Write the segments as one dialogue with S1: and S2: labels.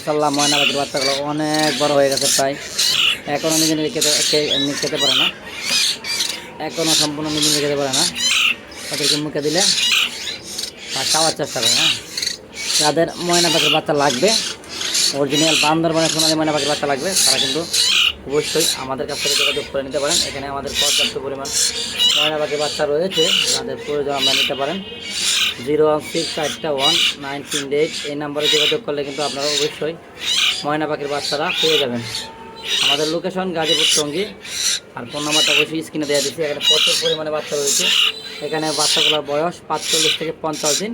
S1: মাশাআল্লাহ ময়না পাখির বাচ্চাগুলো অনেক বড় হয়ে গেছে, প্রায় এখনও নিজে নিজে খেতে পারে না, এখনও সম্পূর্ণ নিজে নিজে খেতে পারে না। তাদেরকে মুখে দিলে খাওয়ার চেষ্টা করে। হ্যাঁ, যাদের ময়না পাখির বাচ্চা লাগবে, অরিজিনাল বান্দরবানের সোনালী ময়না পাখির বাচ্চা লাগবে, তারা কিন্তু অবশ্যই আমাদের কাছ থেকে যোগাযোগ করে নিতে পারেন। এখানে আমাদের পর্যাপ্ত পরিমাণ ময়না পাখির বাচ্চা রয়েছে, যাদের প্রয়োজন আমরা নিতে পারেন। 016419338 এই নাম্বারে যোগাযোগ করলে কিন্তু আপনারা অবশ্যই ময়না পাখির বাচ্চারা পেয়ে যাবেন। আমাদের লোকেশন গাজীপুর টঙ্গী, আর ফোন নাম্বারটা অবশ্যই স্ক্রিনে দেওয়া দিচ্ছি। এখানে প্রচুর পরিমাণে বাচ্চা রয়েছে। এখানে বাচ্চাগুলোর বয়স 45 থেকে 50 দিন,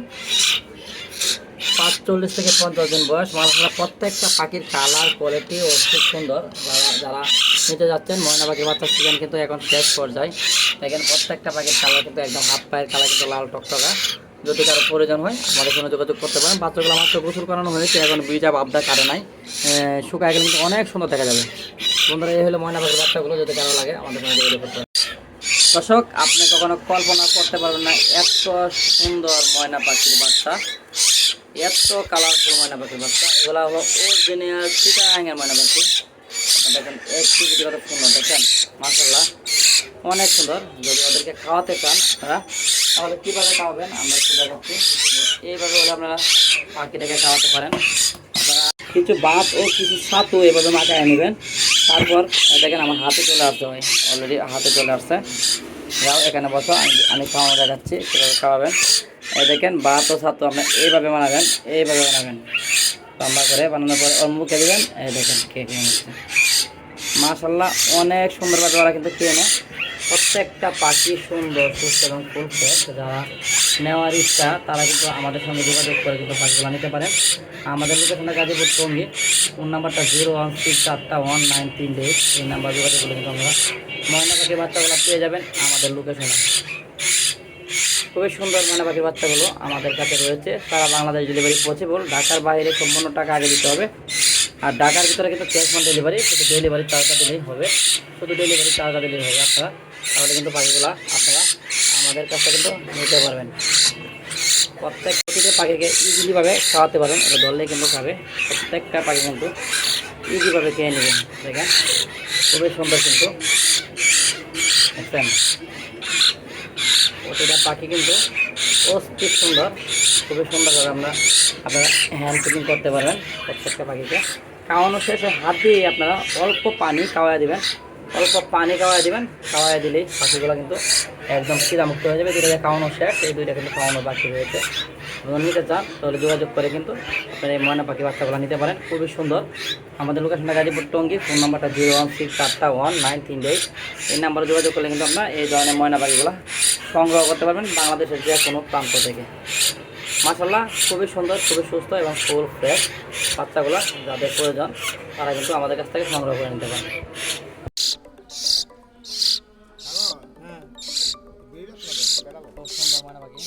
S1: 45 থেকে 50 দিন বয়স। মাশাআল্লাহ প্রত্যেকটা পাখির কালার কোয়ালিটি ও খুব সুন্দর। যারা নিতে যাচ্ছেন ময়না পাখির বাচ্চা সিজন কিন্তু এখন শেষ পর্যায়ে। দেখেন প্রত্যেকটা পাখির কালার কিন্তু একদম হাফ পায়ের কালার কিন্তু লাল টকটকা। যদি কারো প্রয়োজন হয় আমাদের সঙ্গে যোগাযোগ করতে পারেন। বাচ্চাগুলো আমার তো গোসল করানো হয়েছে, এখন বীজা বাবদা কাটে নাই, শুকায় গেলে কিন্তু অনেক সুন্দর দেখা যাবে। বন্ধুরা, এই হলো ময়না পাখির বাচ্চাগুলো, যদি কারো লাগে আমাদের সঙ্গে যোগাযোগ করতে পারেন। দর্শক, আপনি কখনো কল্পনা করতে পারবেন না এত সুন্দর ময়না পাখির বাচ্চা, এত কালারফুল ময়না পাখির বাচ্চা। এগুলো হলো অরিজিনাল চিটাগাংয়ের ময়না পাখি। দেখেন অ্যাক্টিভিটি কত সুন্দর, দেখেন মাশাআল্লাহ অনেক সুন্দর। যদি ওদেরকে খাওয়াতে চান আপনারা, তাহলে কীভাবে খাওয়াবেন আমরা একটু দেখাচ্ছি। এইভাবে হলে আপনারা পাখিটাকে খাওয়াতে পারেন। আপনারা কিছু ভাত ও কিছু ছাতু এভাবে মাখায় নেবেন। তারপর দেখেন আমার হাতে চলে আসছে, অলরেডি হাতে চলে আসছে। যাও এখানে বসো, আমি খাওয়ানো দেখাচ্ছি কীভাবে খাওয়াবেন। এই দেখেন ভাত ও ছাতু আপনি এইভাবে বানাবেন, এইভাবে বানাবেন, লম্বা করে বানানোর পরে ওর মুখে দেবেন। এই দেখেন খেয়ে নিচ্ছে। মাশাআল্লাহ অনেক সুন্দরভাবে ওরা কিন্তু খেয়ে নেয়। প্রত্যেকটা পাখি সুন্দর, সুস্থ এবং ফুল ফ্রেশ। যারা নেওয়ার ইচ্ছা তারা কিন্তু আমাদের সঙ্গে যোগাযোগ করে কিন্তু পাখিগুলো নিতে পারেন। আমাদের লোকেশনটা গাজীপুর টঙ্গী। ফোন নাম্বারটা 016419338। এই নাম্বার যোগাযোগ করলে কিন্তু আমরা ময়না পাখির বাচ্চাগুলো পেয়ে যাবেন আমাদের লোকেশনে। খুবই সুন্দর ময়না পাখির বাচ্চাগুলো আমাদের কাছে রয়েছে। সারা বাংলাদেশ ডেলিভারি পসিবল। ঢাকার বাইরে সম্পূর্ণ টাকা আগে দিতে হবে, আর ঢাকার ভিতরে কিন্তু ক্যাশ অন ডেলিভারি, শুধু ডেলিভারি চার্জটা দিলেই হবে, শুধু ডেলিভারি চার্জটা দিলেই হবে আপনারা। তাহলে কিন্তু পাখিগুলো আপনারা আমাদের কাছে কিন্তু নিতে পারবেন। প্রত্যেকটা পাখিকে ইজিলিভাবে খাওয়াতে পারেন, এটা ধরলেই কিন্তু খাবে। প্রত্যেকটা পাখি কিন্তু ইজিভাবে খেয়ে নেবেন। দেখেন খুবই সুন্দর কিন্তু, দেখছেন প্রতিটা পাখি কিন্তু অস্থির সুন্দর। খুবই সুন্দরভাবে আপনারা হ্যান্ড ফিডিং করতে পারবেন। প্রত্যেকটা পাখিকে খাওয়ানো শেষে হাত দিয়ে আপনারা অল্প পানি খাওয়াই দেবেন, অল্প পানি খাওয়াই দেবেন। খাওয়াই দিলেই পাখিগুলো কিন্তু একদম খিদামুক্ত হয়ে যাবে। দুইটা খাওয়ানো শেষ, এই দুইটা কিন্তু খাওয়ানো বাকি রয়েছে। আপনারা নিতে চান তাহলে যোগাযোগ করে কিন্তু আপনারা এই ময়না পাখি বাচ্চাগুলো নিতে পারেন। খুবই সুন্দর। আমাদের লোকেশনটা গাজীপুর টঙ্গী। ফোন নাম্বারটা 016419338। এই নাম্বারে যোগাযোগ করলে কিন্তু আপনারা এই ধরনের ময়না পাখিগুলো সংগ্রহ করতে পারবেন বাংলাদেশের যে কোনো প্রান্ত থেকে। মাশাআল্লাহ খুবই সুন্দর, খুবই সুস্থ এবং ফুল ফ্রেশ বাচ্চাগুলো। যাদের প্রয়োজন তারা কিন্তু আমাদের কাছ থেকে সংগ্রহ করে নিতে পারেন। খুব সুন্দর ময়না পাখি।